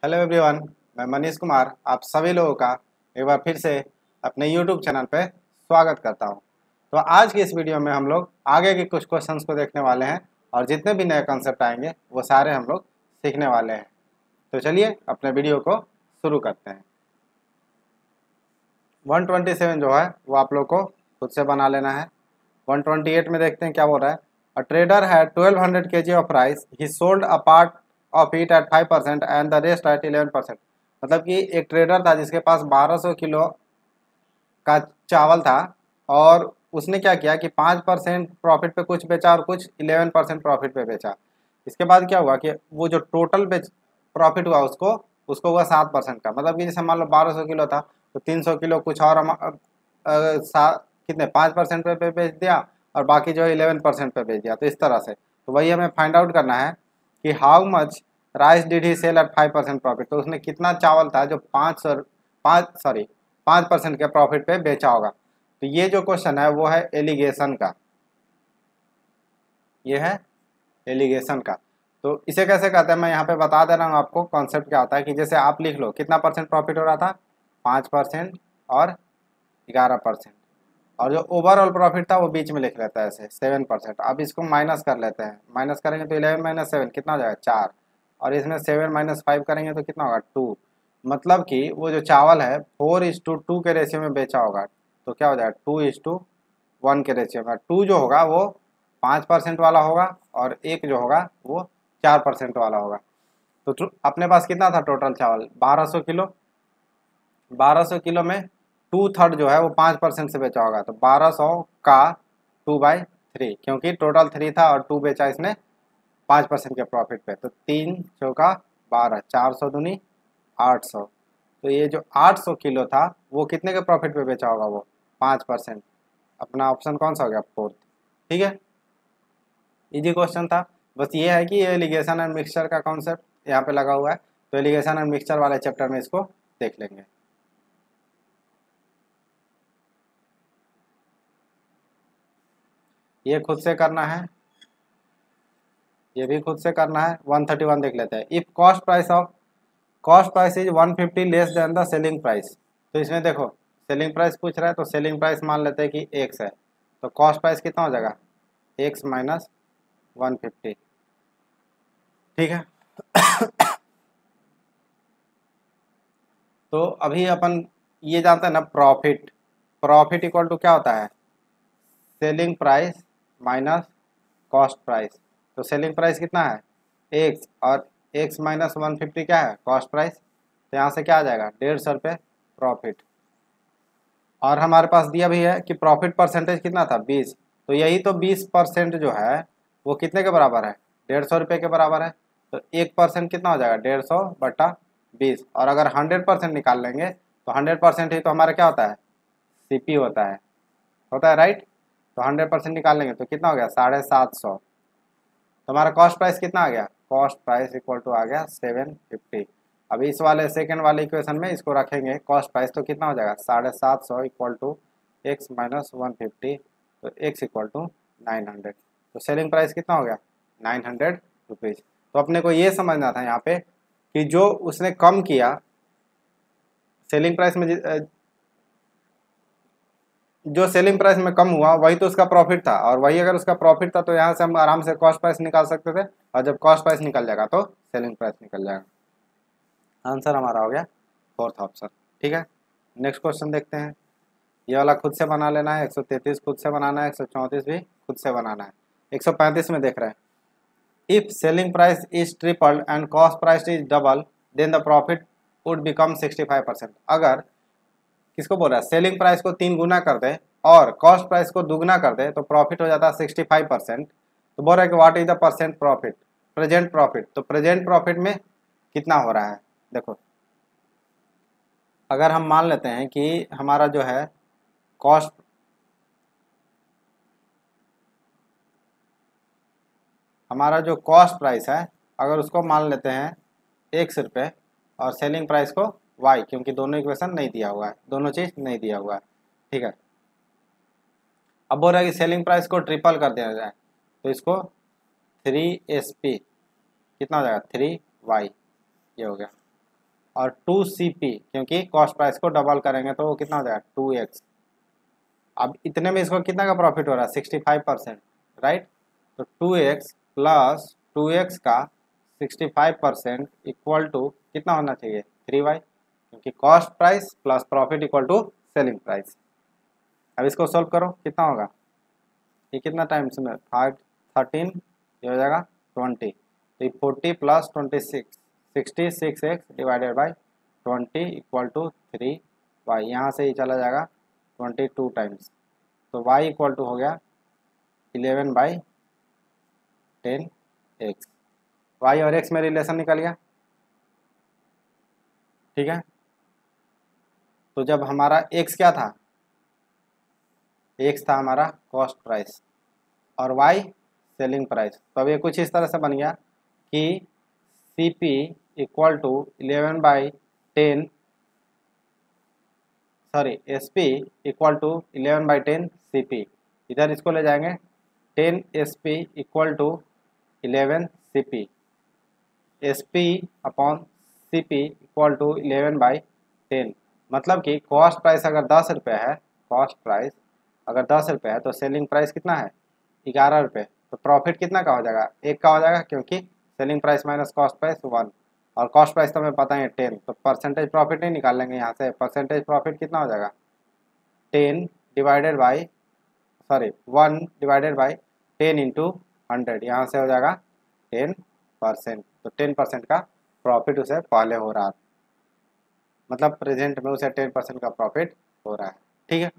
Hello everyone, मैं मनीष कुमार आप सभी लोगों का एक बार फिर से अपने यूट्यूब चैनल पे स्वागत करता हूं। तो आज की इस वीडियो में हम लोग आगे के कुछ क्वेश्चंस को देखने वाले हैं और जितने भी नए कॉन्सेप्ट आएंगे वो सारे हम लोग सीखने वाले हैं। तो चलिए अपने वीडियो को शुरू करते हैं। 127 जो है वो आप लोग को खुद से बना लेना है। 128 में देखते हैं क्या बोल रहा है। A trader had 1200 kg of rice, he sold a part of it at 5% and the rest at 11%। मतलब कि एक ट्रेडर था जिसके पास 1200 किलो का चावल था और उसने क्या किया कि 5% प्रॉफिट पे कुछ बेचा और कुछ 11% प्रॉफिट पे बेचा। इसके बाद क्या हुआ कि वो जो टोटल प्रॉफिट हुआ उसको उसको हुआ 7% का। मतलब कि जैसे मान लो 1200 किलो था तो 300 किलो कुछ और कितने 5% पे बेच दिया और बाकी जो है 11% पे बेच दिया। तो इस तरह से तो वही हमें फाइंड आउट करना है कि how much rice did he sell at 5% profit. तो उसने कितना चावल था जो 5% के प्रॉफिट पे बेचा होगा। तो ये जो क्वेश्चन है वो है एलिगेशन का, ये है एलिगेशन का। तो इसे कैसे करते हैं मैं यहाँ पे बता दे रहा हूँ आपको। कॉन्सेप्ट क्या होता है कि जैसे आप लिख लो कितना परसेंट प्रॉफिट हो रहा था, 5% और 11%, और जो ओवरऑल प्रॉफिट था वो बीच में लिख लेता है ऐसे 7%। अब इसको माइनस कर लेते हैं, माइनस करेंगे तो 11 माइनस 7 कितना हो जाएगा 4, और इसमें 7 माइनस 5 करेंगे तो कितना होगा 2। मतलब कि वो जो चावल है 4:2 के रेशियो में बेचा होगा। तो क्या हो जाएगा 2:1 के रेशियो में। 2 जो होगा वो 5% वाला होगा और 1 जो होगा वो 4% वाला होगा। तो अपने पास कितना था टोटल चावल 1200 किलो। 1200 किलो में 2/3 जो है वो 5% से बेचा होगा। तो 1200 का 2/3, क्योंकि टोटल 3 था और 2 बेचा इसने 5% के प्रॉफिट पे। तो 3 चौका 12, 400 दूनी 800। तो ये जो 800 किलो था वो कितने के प्रॉफिट पे बेचा होगा वो 5%। अपना ऑप्शन कौन सा हो गया 4th। ठीक है, इजी क्वेश्चन था। बस ये है कि ये एलिगेशन एंड मिक्सचर का कॉन्सेप्ट यहाँ पे लगा हुआ है। तो एलिगेशन एंड मिक्सचर वाले चैप्टर में इसको देख लेंगे। ये खुद से करना है, ये भी खुद से करना है। 131 देख लेते हैं। If cost price is 150 less than the selling price. तो इसमें देखो सेलिंग प्राइस पूछ रहा है तो सेलिंग प्राइस मान लेते हैं कि x है। तो कॉस्ट प्राइस कितना हो जाएगा x माइनस 150। ठीक है। तो अभी अपन ये जानते हैं ना प्रॉफिट इक्वल टू क्या होता है selling price minus cost price. तो सेलिंग प्राइस कितना है x और x माइनस 150 क्या है कॉस्ट प्राइस। तो यहाँ से क्या आ जाएगा 150 रुपये प्रॉफिट। और हमारे पास दिया भी है कि प्रॉफिट परसेंटेज कितना था 20। तो यही तो 20% जो है वो कितने के बराबर है 150 रुपये के बराबर है। तो 1% कितना हो जाएगा 150/20। और अगर 100% निकाल लेंगे तो 100% ही तो हमारा क्या होता है CP होता है राइट। तो 100% निकाल लेंगे तो कितना हो गया 750। तो हमारा कॉस्ट प्राइस कितना आ गया कॉस्ट प्राइस इक्वल टू आ गया 750। अभी इस वाले सेकंड वाले इक्वेशन में इसको रखेंगे कॉस्ट प्राइस तो कितना हो जाएगा 750 इक्वल टू x माइनस 150। तो x इक्वल टू 900। तो सेलिंग प्राइस कितना हो गया 900 रुपीज़। तो अपने को ये समझना था यहाँ पे कि जो उसने कम किया सेलिंग प्राइस में जो सेलिंग प्राइस में कम हुआ वही तो उसका प्रॉफिट था, और वही अगर उसका प्रॉफिट था तो यहाँ से हम आराम से कॉस्ट प्राइस निकाल सकते थे। और जब कॉस्ट प्राइस निकल जाएगा तो सेलिंग प्राइस निकल जाएगा। आंसर हमारा हो गया 4th ऑप्शन। ठीक है, नेक्स्ट क्वेश्चन देखते हैं। ये वाला खुद से बना लेना है। 133 खुद से बनाना है, 134 भी खुद से बनाना है। 135 में देख रहे हैं if selling price is tripled and cost price is double then the profit would become 65%। अगर किसको बोल रहा है सेलिंग प्राइस को 3 गुना कर दे और कॉस्ट प्राइस को दुगना कर दे तो प्रॉफिट हो जाता है 65%। तो बोल रहा है कि what is the percent profit present profit. तो प्रेजेंट प्रॉफिट में कितना हो रहा है देखो। अगर हम मान लेते हैं कि हमारा जो है कॉस्ट हमारा जो कॉस्ट प्राइस है अगर उसको मान लेते हैं x रुपये और सेलिंग प्राइस को y, क्योंकि दोनों इक्वेशन नहीं दिया हुआ है, दोनों चीज़ नहीं दिया हुआ है। ठीक है, अब बोल रहा है कि सेलिंग प्राइस को ट्रिपल कर दिया जाए तो इसको 3SP कितना हो जाएगा 3y ये हो गया। और 2CP, क्योंकि कॉस्ट प्राइस को डबल करेंगे तो वो कितना हो जाएगा 2x। अब इतने में इसको कितना का प्रॉफिट हो रहा है 65%, राइट। तो 2x प्लस 2x का 65% इक्वल टू कितना होना चाहिए 3y, क्योंकि cost price plus profit equal to selling price. अब इसको सोल्व करो, कितना होगा, ये कितना टाइम्स में 5 13, ये हो जाएगा 20, तो ये 40 plus 26 66x divided by 20 equal to 3y। यहाँ से ही चला जाएगा 22 टाइम्स, तो y इक्वल टू हो गया 11/10x। y और x में रिलेशन निकल गया, ठीक है। तो जब हमारा x क्या था, x था हमारा कॉस्ट प्राइस और y सेलिंग प्राइस, तो अब ये कुछ इस तरह से बन गया कि CP equal to 11/10 sorry SP equal to 11/10 CP। इधर इसको ले जाएंगे 10 SP equal to 11 CP, SP upon CP equal to 11/10। मतलब कि कॉस्ट प्राइस अगर 10 रुपये है, कॉस्ट प्राइस अगर 10 रुपये है तो सेलिंग प्राइस कितना है 11 रुपये, तो प्रॉफिट कितना का हो जाएगा 1 का हो जाएगा, क्योंकि selling price minus cost price 1 और कॉस्ट प्राइस तो हमें पता है 10, तो परसेंटेज प्रॉफिट नहीं निकाल लेंगे यहाँ से। परसेंटेज प्रॉफिट कितना हो जाएगा 10 divided by 1 divided by 10 into 100, यहाँ से हो जाएगा 10%। तो 10% का प्रॉफिट उसे पहले हो रहा है, मतलब प्रेजेंट में उसे 10% का प्रॉफिट हो रहा है, ठीक है।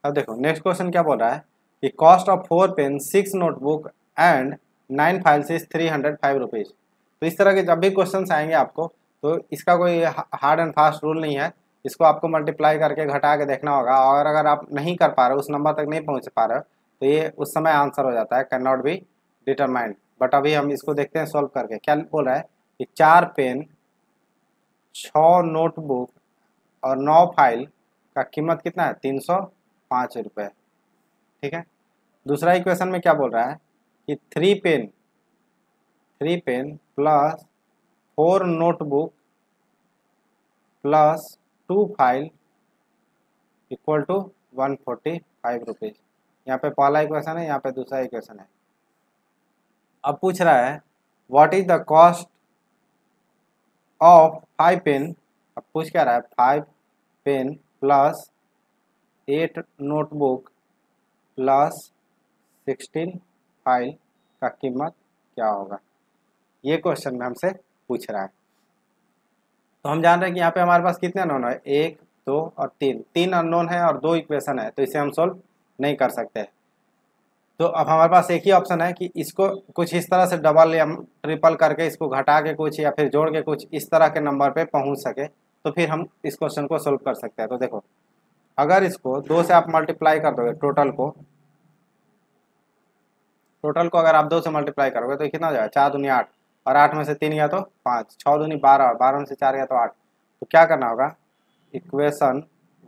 अब देखो नेक्स्ट क्वेश्चन क्या बोल रहा है कि cost of 4 pen 6 notebook and 9 files is 305 rupees. तो इस तरह के जब भी क्वेश्चन आएंगे आपको, तो इसका कोई हार्ड एंड फास्ट रूल नहीं है, इसको आपको मल्टीप्लाई करके घटा के देखना होगा, और अगर आप नहीं कर पा रहे, उस नंबर तक नहीं पहुंच पा रहे तो ये उस समय आंसर हो जाता है can not be determined. But अभी हम इसको देखते हैं सॉल्व करके। क्या बोल रहा है कि 4 पेन 6 नोटबुक और 9 फाइल का कीमत कितना है 305 रुपये, ठीक है। दूसरा इक्वेशन में क्या बोल रहा है कि 3 pen plus 4 notebook plus 2 file equal to 145 rupees. यहाँ पे पहला इक्वेशन है, यहाँ पे दूसरा इक्वेशन है। अब पूछ रहा है what is the cost of 5 pen. अब पूछ क्या रहा है 5 pen plus 8 notebook plus 16 file का कीमत क्या होगा, ये क्वेश्चन में हमसे पूछ रहा है। तो हम जान रहे हैं कि यहाँ पे हमारे पास कितने अननोन है 1 2 और 3 अननोन है और 2 इक्वेशन है, तो इसे हम सोल्व नहीं कर सकते। तो अब हमारे पास एक ही ऑप्शन है कि इसको कुछ इस तरह से डबल या ट्रिपल करके इसको घटा के कुछ या फिर जोड़ के कुछ इस तरह के नंबर पे पहुंच सके, तो फिर हम इस क्वेश्चन को सोल्व कर सकते हैं। तो देखो अगर इसको 2 से आप मल्टीप्लाई कर दोगे, टोटल को अगर आप 2 से मल्टीप्लाई करोगे तो कितना हो जाएगा 4 दूनी 8 और 8 में से 3 गया तो 5, 6 दूनी 12 और 12 में से 4 गया तो 8। तो क्या करना होगा इक्वेशन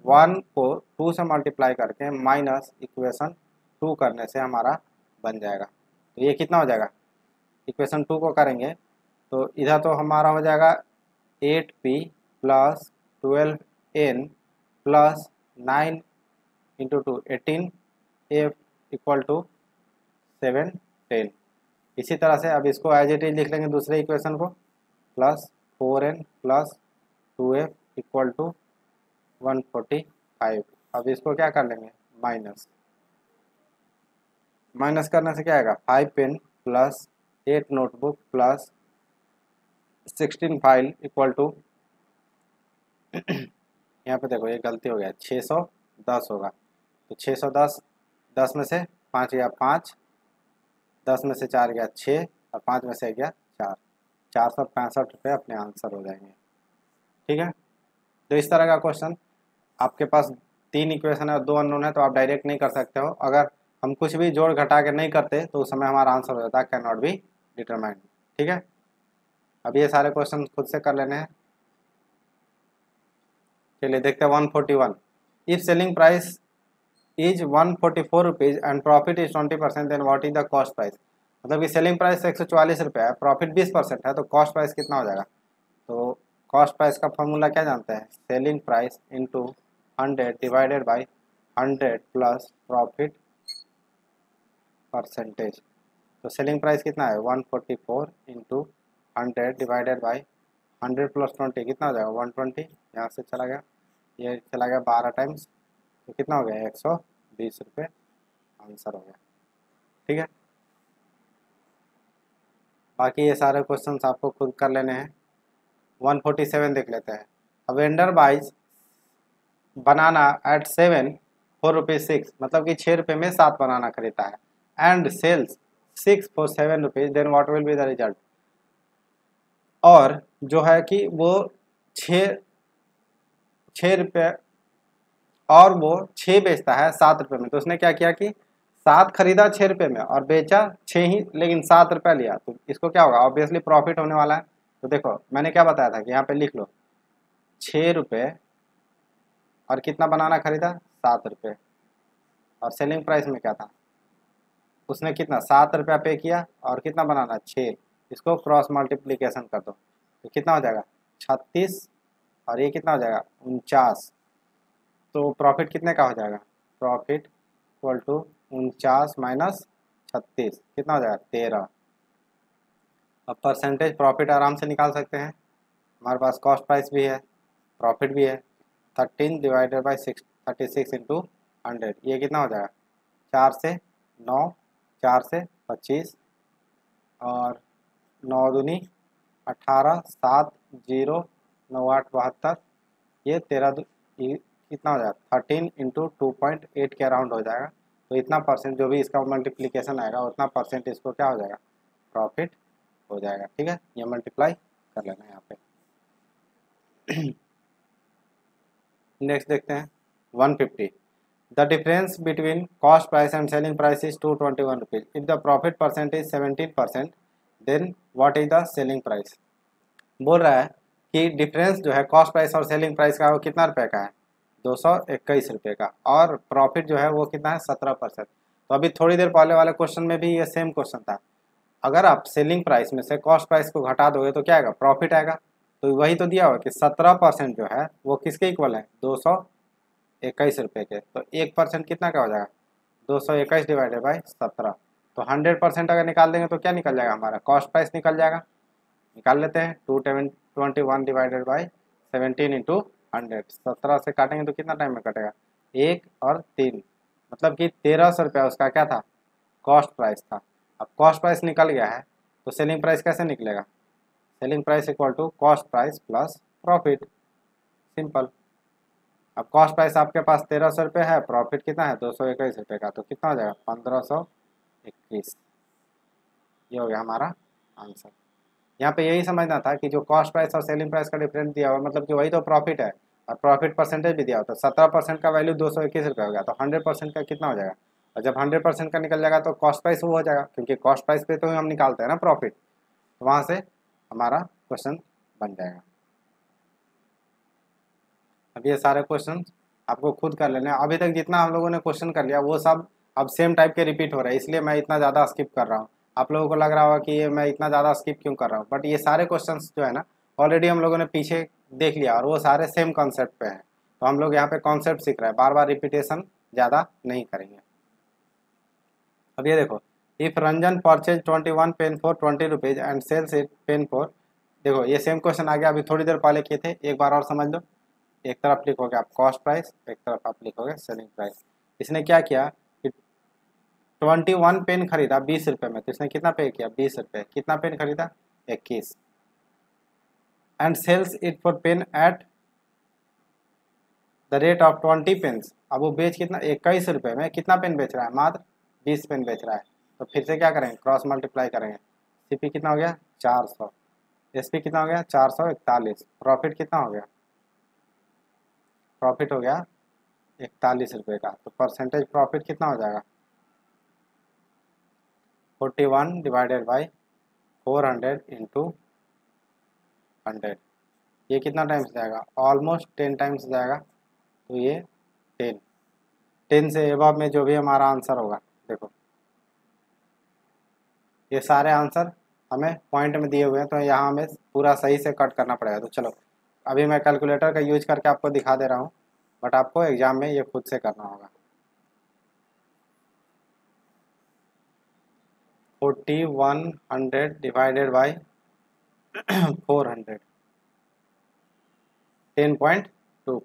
1 को 2 से मल्टीप्लाई करके माइनस इक्वेशन 2 करने से हमारा बन जाएगा। तो ये कितना हो जाएगा, इक्वेशन 2 को करेंगे तो इधर तो हमारा हो जाएगा 8p plus 12n plus 9 into 2 18f equal to 7 10। इसी तरह से अब इसको एज इट इज लिख लेंगे दूसरे इक्वेशन को, plus 4n plus 2f equal to 145। अब इसको क्या कर लेंगे माइनस करने से क्या आएगा 5 pen plus 8 notebook plus 16 file equal to यहाँ पे देखो ये गलती हो गया 610 होगा। तो 610 10 में से 5 गया 5, 10 में से 4 गया 6 और 5 में से गया 4, 465 रुपये अपने आंसर हो जाएंगे, ठीक है। तो इस तरह का क्वेश्चन आपके पास 3 इक्वेशन है और 2 अननोन है, तो आप डायरेक्ट नहीं कर सकते हो। अगर हम कुछ भी जोड़ घटा के नहीं करते तो उस समय हमारा आंसर हो जाता है कैन नॉट बी डिटरमाइंड, ठीक है। अब ये सारे क्वेश्चन खुद से कर लेने हैं। चलिए देखते हैं 141। If selling price is 144 rupees and profit is 20%, then what is the cost price. मतलब कि सेलिंग प्राइस 144 रुपये है, प्रॉफिट 20% है, तो कॉस्ट प्राइस कितना हो जाएगा। तो कॉस्ट प्राइस का फॉर्मूला क्या जानते हैं, selling price into 100 divided by 100 plus profit percentage. तो सेलिंग प्राइस कितना है 144 इंटू 100 डिवाइडेड बाई 100 प्लस 20 कितना हो जाएगा 120, यहाँ से चला गया, ये चला गया 12 टाइम्स, तो कितना हो गया 120 रुपये आंसर हो गया। ठीक है, बाकी ये सारे क्वेश्चंस आपको खुद कर लेने हैं। 147 देख लेते हैं। A vendor buys banana at 7 4 rupees 6, मतलब कि 6 रुपये में 7 बनाना खरीदता है and sells 6 for 7 rupees, then what will be the result. और जो है कि वो 6 रुपये और वो 6 बेचता है 7 रुपये में, तो उसने क्या किया कि 7 खरीदा 6 रुपये में और बेचा 6 ही, लेकिन 7 रुपये लिया, तो इसको क्या होगा ऑब्वियसली प्रॉफिट होने वाला है। तो देखो मैंने क्या बताया था कि यहाँ पे लिख लो 6 रुपये और कितना बनाना खरीदा 7 रुपये, और सेलिंग प्राइस में क्या था उसने कितना 7 रुपया पे किया और कितना बनाना 6, इसको क्रॉस मल्टीप्लिकेशन कर दो तो कितना हो जाएगा 36 और ये कितना हो जाएगा 49, तो प्रॉफिट कितने का हो जाएगा, प्रॉफिट इक्वल टू 49 माइनस 36 कितना हो जाएगा 13। अब परसेंटेज प्रॉफिट आराम से निकाल सकते हैं, हमारे पास कॉस्ट प्राइस भी है प्रॉफिट भी है, 13 डिवाइडेड बाई 36 इंटू 100, ये कितना हो जाएगा 4 से 9, 4 से 25 और 9 दूनी 18, 7 0 9 8 72, ये 13 ये कितना हो जाएगा 13 इंटू 2.8 के अराउंड हो जाएगा। तो इतना परसेंट जो भी इसका मल्टीप्लिकेशन आएगा उतना परसेंट इसको क्या हो जाएगा प्रॉफिट हो जाएगा। ठीक है, ये मल्टीप्लाई कर लेना यहाँ पे। नेक्स्ट देखते हैं 150। The difference between cost price and selling price is 221 rupees. If the profit percent is 17% then what is the selling price. बोल रहा है कि डिफरेंस जो है कॉस्ट प्राइस और सेलिंग प्राइस का वो कितना रुपए का है 221 रुपये का, और प्रॉफिट जो है वो कितना है 17%। तो अभी थोड़ी देर पहले वाले क्वेश्चन में भी ये सेम क्वेश्चन था, अगर आप सेलिंग प्राइस में से कॉस्ट प्राइस को घटा दोगे तो क्या आएगा प्रॉफिट आएगा। तो वही तो दिया हुआ कि 17% जो है वो किसके इक्वल है 221 रुपये के, तो 1% कितना का हो जाएगा 221 डिवाइडेड बाई 17, तो 100% अगर निकाल देंगे तो क्या निकल जाएगा हमारा कॉस्ट प्राइस निकल जाएगा। निकाल लेते हैं 221 डिवाइडेड बाई 17 इंटू 100, 17 से काटेंगे तो कितना टाइम में कटेगा 1 और 3, मतलब कि 1300 रुपया उसका क्या था कॉस्ट प्राइस था। अब कॉस्ट प्राइस निकल गया है तो सेलिंग प्राइस कैसे निकलेगा, selling price equal to cost price plus profit, simple. अब कॉस्ट प्राइस आपके पास 1300 रुपये है, प्रॉफिट कितना है 221 रुपये का, तो कितना हो जाएगा 1521, ये हो गया हमारा आंसर। यहाँ पे यही समझना था कि जो कॉस्ट प्राइस और सेलिंग प्राइस का डिफरेंस दिया हुआ मतलब कि वही तो प्रॉफिट है, और प्रॉफिट परसेंटेज भी दिया हुआ, तो 17% का वैल्यू 221 रुपये हो गया, तो 100% का कितना हो जाएगा, और जब 100% का निकल जाएगा तो कॉस्ट प्राइस वो हो जाएगा, क्योंकि कॉस्ट प्राइस पे तो हम निकालते हैं ना प्रॉफिट, तो वहाँ से हमारा क्वेश्चन बन जाएगा। अब ये सारे क्वेश्चन आपको खुद कर लेने हैं। अभी तक जितना हम लोगों ने क्वेश्चन कर लिया वो सब अब सेम टाइप के रिपीट हो रहे हैं, इसलिए मैं इतना ज़्यादा स्किप कर रहा हूँ। आप लोगों को लग रहा होगा कि ये मैं इतना ज़्यादा स्किप क्यों कर रहा हूँ, बट ये सारे क्वेश्चंस जो है ना ऑलरेडी हम लोगों ने पीछे देख लिया और वो सारे सेम कॉन्सेप्ट पे हैं, तो हम लोग यहाँ पे कॉन्सेप्ट सीख रहे हैं, बार बार रिपीटेशन ज़्यादा नहीं करेंगे। अब ये देखो, if Ranjan purchase 21 pen for 20 rupees and sells it pen for, देखो ये सेम क्वेश्चन आ गया, अभी थोड़ी देर पहले किए थे, एक बार और समझ लो। एक तरफ लिखोगे आप कॉस्ट प्राइस, एक तरफ आप लिखोगे सेलिंग प्राइस। इसने क्या किया कि 21 पेन खरीदा 20 रुपये में, तो इसने कितना पे किया 20 रुपये, कितना पेन खरीदा 21, and sells it for pen at the rate of 20 pence. अब वो बेच कितना 21 रुपये में कितना पेन बेच रहा है, मात्र 20 पेन बेच रहा है, तो फिर से क्या करेंगे क्रॉस मल्टीप्लाई करेंगे, सीपी कितना हो गया 400, एसपी कितना हो गया 441, प्रॉफिट कितना हो गया, प्रॉफिट हो गया 41 रुपये का, तो परसेंटेज प्रॉफिट कितना हो जाएगा 41 डिवाइडेड बाई 400 इंटू 100, ये कितना टाइम्स जाएगा ऑलमोस्ट 10 टाइम्स जाएगा, तो ये 10 से एबव में जो भी हमारा आंसर होगा, देखो ये सारे आंसर हमें पॉइंट में दिए हुए हैं, तो यहाँ हमें पूरा सही से कट करना पड़ेगा। तो चलो अभी मैं कैलकुलेटर का यूज करके आपको दिखा दे रहा हूँ, बट आपको एग्जाम में ये खुद से करना होगा। 4100 डिवाइडेड बाई 400, 10.25। तो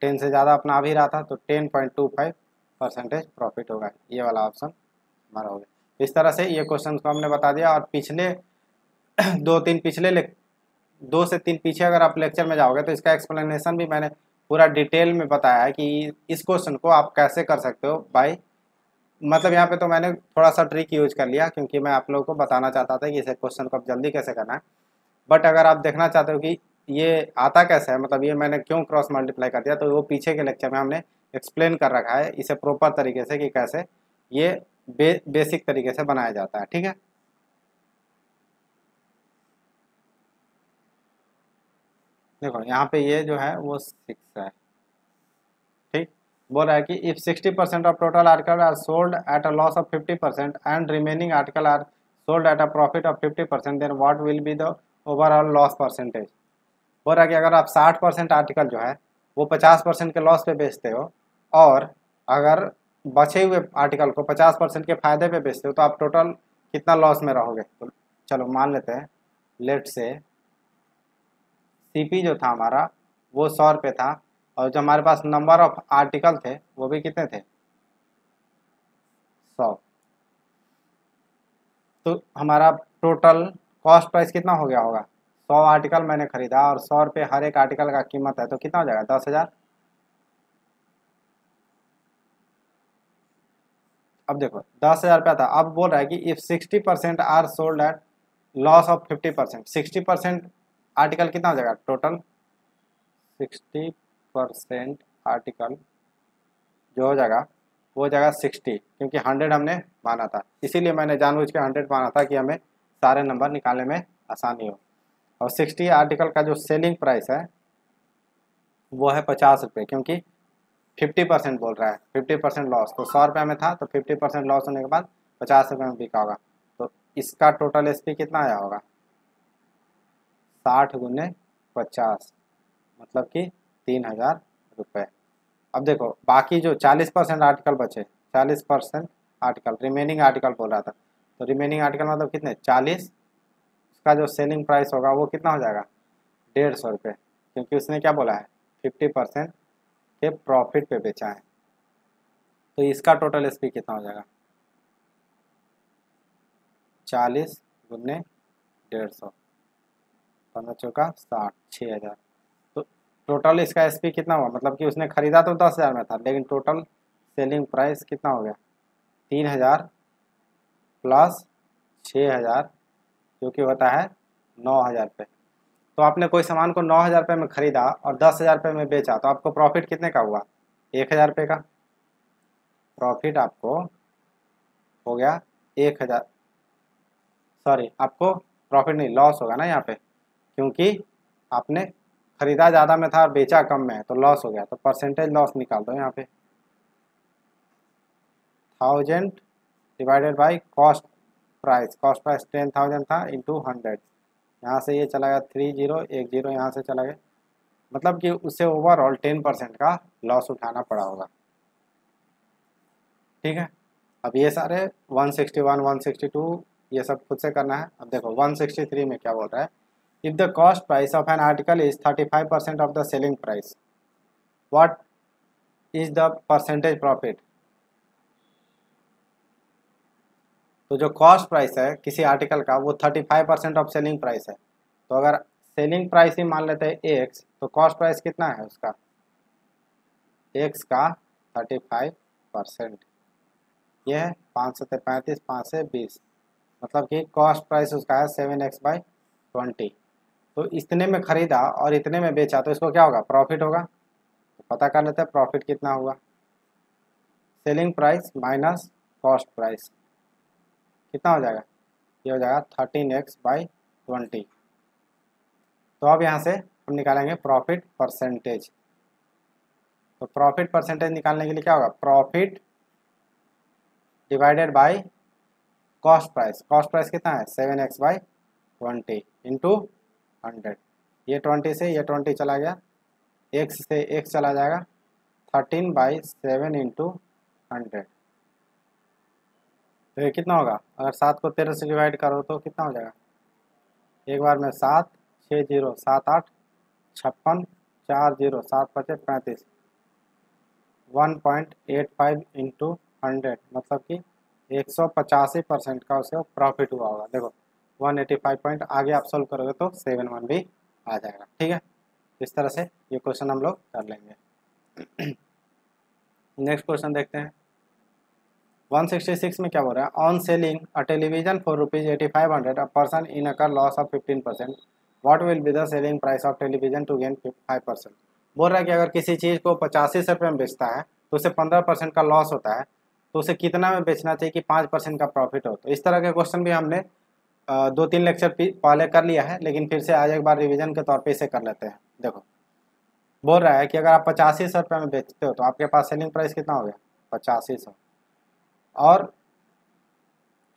10 से ज़्यादा अपना आ भी रहा था, तो 10.25% प्रॉफिट होगा। ये वाला ऑप्शन हमारा हो गया। इस तरह से ये क्वेश्चन को हमने बता दिया। और पिछले दो से तीन पीछे अगर आप लेक्चर में जाओगे तो इसका एक्सप्लेनेशन भी मैंने पूरा डिटेल में बताया है कि इस क्वेश्चन को आप कैसे कर सकते हो बाई, मतलब यहाँ पे तो मैंने थोड़ा सा ट्रिक यूज कर लिया क्योंकि मैं आप लोगों को बताना चाहता था कि इस क्वेश्चन को आप जल्दी कैसे करना है। बट अगर आप देखना चाहते हो कि ये आता कैसे है, मतलब ये मैंने क्यों क्रॉस मल्टीप्लाई कर दिया, तो वो पीछे के लेक्चर में हमने एक्सप्लेन कर रखा है इसे प्रॉपर तरीके से कि कैसे ये बेसिक तरीके से बनाया जाता है। ठीक है, देखो यहाँ पे ये जो है वो 6 है। ठीक, बोल रहा है कि if 60% of total article are sold at a loss of 50% and remaining article are sold at a profit of 50%, then what will be the overall loss percentage. बोल रहा है कि अगर आप 60% आर्टिकल जो है वो 50% के लॉस पे बेचते हो, और अगर बचे हुए आर्टिकल को 50% के फायदे पे बेचते हो, तो आप टोटल कितना लॉस में रहोगे। तो चलो मान लेते हैं, लेट से सीपी जो था हमारा वो 100 रुपये था, और जो हमारे पास नंबर ऑफ आर्टिकल थे वो भी कितने थे, 100। तो हमारा टोटल कॉस्ट प्राइस कितना हो गया होगा, 100 आर्टिकल मैंने खरीदा और 100 रुपये हर एक आर्टिकल का कीमत है, तो कितना हो जाएगा, 10,000। अब देखो 10,000 रुपया था, अब बोल रहा है कि if 60% are sold at loss of 50%, 60% article कितना हो जाएगा टोटल, 60% आर्टिकल जो हो जाएगा वो हो जाएगा 60, क्योंकि 100 हमने माना था, इसीलिए मैंने जानबूझ के 100 माना था कि हमें सारे नंबर निकालने में आसानी हो। और 60 आर्टिकल का जो सेलिंग प्राइस है वो है 50 रुपये, क्योंकि 50% बोल रहा है, 50% लॉस, तो 100 रुपये में था तो 50% लॉस होने के बाद 50 रुपये में बिका होगा। तो इसका टोटल एसपी कितना आया होगा, 60 गुने 50, मतलब कि 3,000 रुपये। अब देखो बाकी जो 40% आर्टिकल बचे, 40% आर्टिकल रिमेनिंग आर्टिकल बोल रहा था, तो रिमेनिंग आर्टिकल मतलब कितने 40, उसका जो सेलिंग प्राइस होगा वो कितना हो जाएगा, 150 रुपये, क्योंकि उसने क्या बोला है 50% के प्रॉफिट पे बेचा है। तो इसका टोटल एसपी कितना हो जाएगा, 40 गुने 150, 15 चौका 60, 6,000। तो टोटल इसका एसपी कितना हुआ, मतलब कि उसने खरीदा तो 10,000 में था, लेकिन टोटल सेलिंग प्राइस कितना हो गया, 3,000 प्लस 6,000, जो कि होता है 9,000 रुपये। तो आपने कोई सामान को 9,000 रुपये में खरीदा और 10,000 रुपये में बेचा, तो आपको प्रॉफिट कितने का हुआ, 1,000 रुपये का प्रॉफिट आपको हो गया, 1,000, सॉरी आपको प्रॉफिट नहीं लॉस होगा ना यहाँ पे, क्योंकि आपने खरीदा ज़्यादा में था और बेचा कम में है, तो लॉस हो गया। तो परसेंटेज लॉस निकाल दो यहाँ पे, 1000 divided by cost price, cost price 10,000 था इंटू 100, यहाँ से ये चला गया 30, 10 यहाँ से चला गया, मतलब कि उससे ओवरऑल 10% का लॉस उठाना पड़ा होगा। ठीक है, अब ये सारे 161, 162 ये सब खुद से करना है। अब देखो 163 में क्या बोल रहा है, if the cost price of an article is 35% of the selling price, what is the percentage profit. तो जो कॉस्ट प्राइस है किसी आर्टिकल का वो 35% ऑफ सेलिंग प्राइस है, तो अगर सेलिंग प्राइस ही मान लेते हैं एक्स, तो कॉस्ट प्राइस कितना है उसका, एक्स का 35%, ये है 5 से 35, 5 से 20, मतलब कि कॉस्ट प्राइस उसका है 7x/20। तो इतने में खरीदा और इतने में बेचा, तो इसको क्या होगा, प्रॉफिट होगा। तो पता कर लेते हैं प्रॉफिट कितना हुआ, selling price minus cost price कितना हो जाएगा, ये हो जाएगा 13x/20। तो अब यहाँ से हम निकालेंगे प्रॉफिट परसेंटेज। तो प्रॉफिट परसेंटेज निकालने के लिए क्या होगा, profit divided by cost price, cost price कितना है 7x/20 इंटू 100। ये 20 से ये 20 चला गया, x से x चला जाएगा, 13/7 इंटू 100। तो ये कितना होगा, अगर 7 को 13 से डिवाइड करो तो कितना हो जाएगा, एक बार में 7, 6 0 7 8 56, 4 0 7 5 35, 1.85 इंटू 100, मतलब कि 185% का उसका प्रॉफिट हुआ होगा। देखो 185 पॉइंट, आगे आप सोल्व करोगे तो 71 भी आ जाएगा। ठीक है, इस तरह से ये क्वेश्चन हम लोग कर लेंगे। नेक्स्ट क्वेश्चन देखते हैं। 166 में क्या बोल रहा है, on selling a television for ₹8500 a person incur loss of 15%, what will be the selling price of television to gain 5%। बोल रहा है कि अगर किसी चीज़ को 85 रुपये में बेचता है तो उसे 15% का लॉस होता है, तो उसे कितना में बेचना चाहिए कि 5% का प्रॉफिट हो। तो इस तरह के क्वेश्चन भी हमने 2-3 लेक्चर पहले कर लिया है, लेकिन फिर से आज एक बार रिविजन के तौर पे इसे कर लेते हैं। देखो बोल रहा है कि अगर आप 85 रुपये में बेचते हो तो आपके पास सेलिंग प्राइस कितना हो गया, 8500, और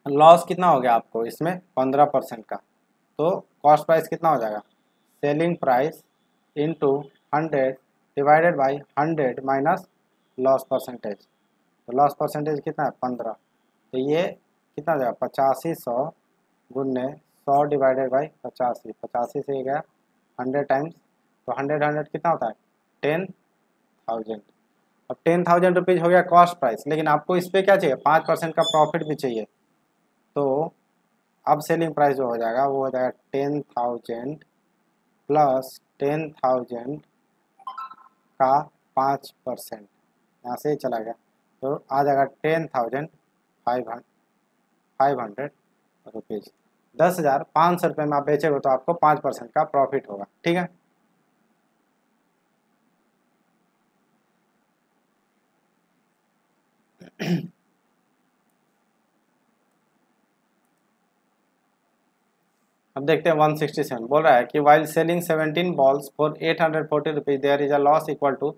लॉस कितना हो गया आपको इसमें 15% का, तो कॉस्ट प्राइस कितना हो जाएगा, selling price into 100 divided by 100 minus loss percentage. तो लॉस परसेंटेज कितना है 15, तो ये कितना हो जाएगा 8500 गुने 100 डिवाइडेड बाई 85, 85 से गया 100 टाइम्स, तो 100 कितना होता है 10,000। अब 10,000 रुपीज़ हो गया कॉस्ट प्राइस, लेकिन आपको इस पर क्या चाहिए 5% का प्रॉफिट भी चाहिए। तो अब सेलिंग प्राइस जो हो जाएगा वो हो जाएगा 10,000 प्लस 10,000 का 5%, यहाँ से ही चला गया, तो आ जाएगा 10,500 रुपीज़। 10,500 रुपये में आप बेचेगा तो आपको 5% का प्रॉफिट होगा। ठीक है, अब देखते हैं 167 बोल रहा है कि while selling 17 balls for 840 rupees there is a loss equal to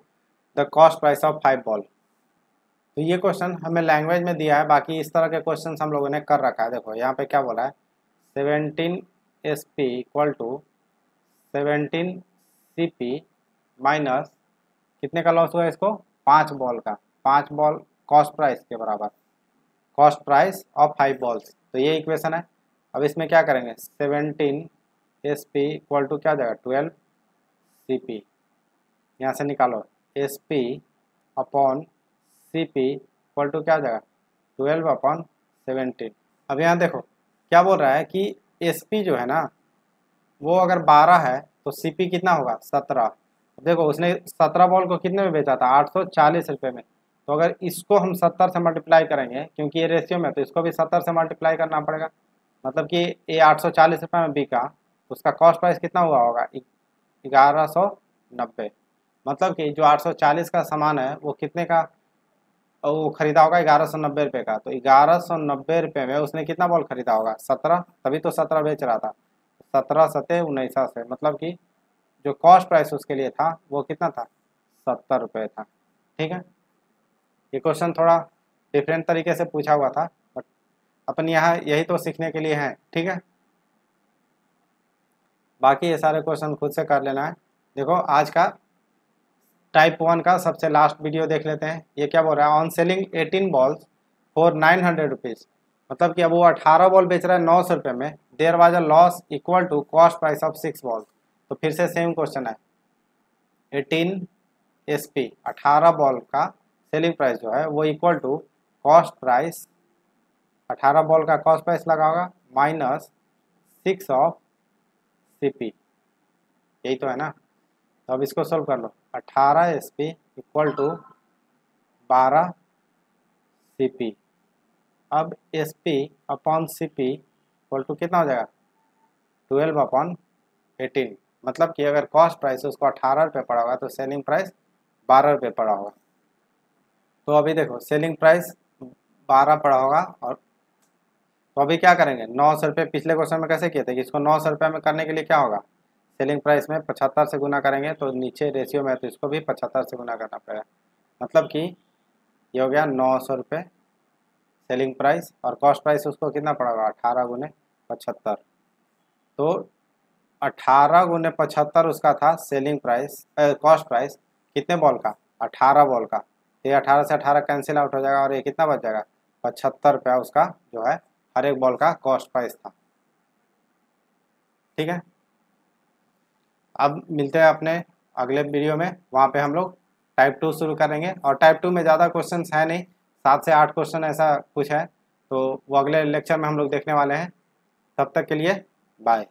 the cost price of 5 ball. तो ये क्वेश्चन हमें लैंग्वेज में दिया है, बाकी इस तरह के क्वेश्चन हम लोगों ने कर रखा है। देखो यहाँ पे क्या बोला है, 17 SP equal to 17 CP minus कितने का लॉस हुआ इसको, 5 बॉल का, 5 बॉल कॉस्ट प्राइस के बराबर, कॉस्ट प्राइस ऑफ 5 बॉल्स। तो ये इक्वेशन है। अब इसमें क्या करेंगे, 17 SP इक्वल टू क्या जाएगा 12 CP, यहाँ से निकालो SP upon CP equal to क्या जाएगा 12 अपॉन 17। अब यहाँ देखो क्या बोल रहा है कि SP जो है ना वो अगर 12 है तो CP कितना होगा 17। देखो उसने 17 बॉल को कितने में बेचा था 840 रुपये में, तो अगर इसको हम 70 से मल्टीप्लाई करेंगे, क्योंकि ये रेशियो में तो इसको भी 70 से मल्टीप्लाई करना पड़ेगा, मतलब कि ये 840 रुपये में बिका, उसका कॉस्ट प्राइस कितना हुआ होगा 1190। मतलब कि जो 840 का सामान है वो कितने का वो खरीदा होगा 1190 रुपये का, तो 1190 रुपये में उसने कितना बॉल खरीदा होगा 17, तभी तो 17 बेच रहा था, 17 सत्ते 19 से, मतलब कि जो कॉस्ट प्राइस उसके लिए था वो कितना था 70 रुपये था। ठीक है, ये क्वेश्चन थोड़ा डिफरेंट तरीके से पूछा हुआ था, बट अपन यहाँ यही तो सीखने के लिए हैं। ठीक है, बाकी ये सारे क्वेश्चन खुद से कर लेना है। देखो आज का टाइप 1 का सबसे लास्ट वीडियो देख लेते हैं। ये क्या बोल रहा है, on selling 18 balls for 900 rupees, मतलब कि अब वो 18 बॉल बेच रहा है 900 रुपये में, there was a loss equal to cost price of 6 ball. तो फिर से सेम क्वेश्चन है, 18 SP 18 बॉल का सेलिंग प्राइस जो है वो equal to cost price, 18 ball का कॉस्ट प्राइस लगा होगा माइनस 6 ऑफ CP, यही तो है ना। तो अब इसको सोल्व कर लो, 18 SP इक्वल टू 12 CP। अब SP upon CP equal to कितना हो जाएगा 12 अपॉन 18, मतलब कि अगर कॉस्ट प्राइस उसको 18 रुपये पड़ा होगा तो सेलिंग प्राइस 12 रुपये पड़ा होगा। तो अभी देखो सेलिंग प्राइस 12 पड़ा होगा, और तो अभी क्या करेंगे 900 रुपये, पिछले क्वेश्चन में कैसे किए थे कि इसको 900 रुपये में करने के लिए क्या होगा, सेलिंग प्राइस में 75 से गुना करेंगे, तो नीचे रेशियो में है तो इसको भी 75 से गुना करना पड़ेगा, मतलब कि ये हो गया 900 रुपये सेलिंग प्राइस, और कॉस्ट प्राइस उसको कितना पड़ा होगा 18 गुने 75, तो 18 गुने 75 उसका था सेलिंग प्राइस, कॉस्ट प्राइस कितने बॉल का, 18 बॉल का। तो ये 18 से 18 कैंसिल आउट हो जाएगा और ये कितना बच जाएगा, 75 रुपया उसका जो है हर एक बॉल का कॉस्ट प्राइस था। ठीक है, अब मिलते हैं अपने अगले वीडियो में, वहाँ पे हम लोग टाइप 2 शुरू करेंगे। और टाइप 2 में ज़्यादा क्वेश्चन है नहीं, 7 से 8 क्वेश्चन ऐसा कुछ है, तो वो अगले लेक्चर में हम लोग देखने वाले हैं। तब तक के लिए बाय।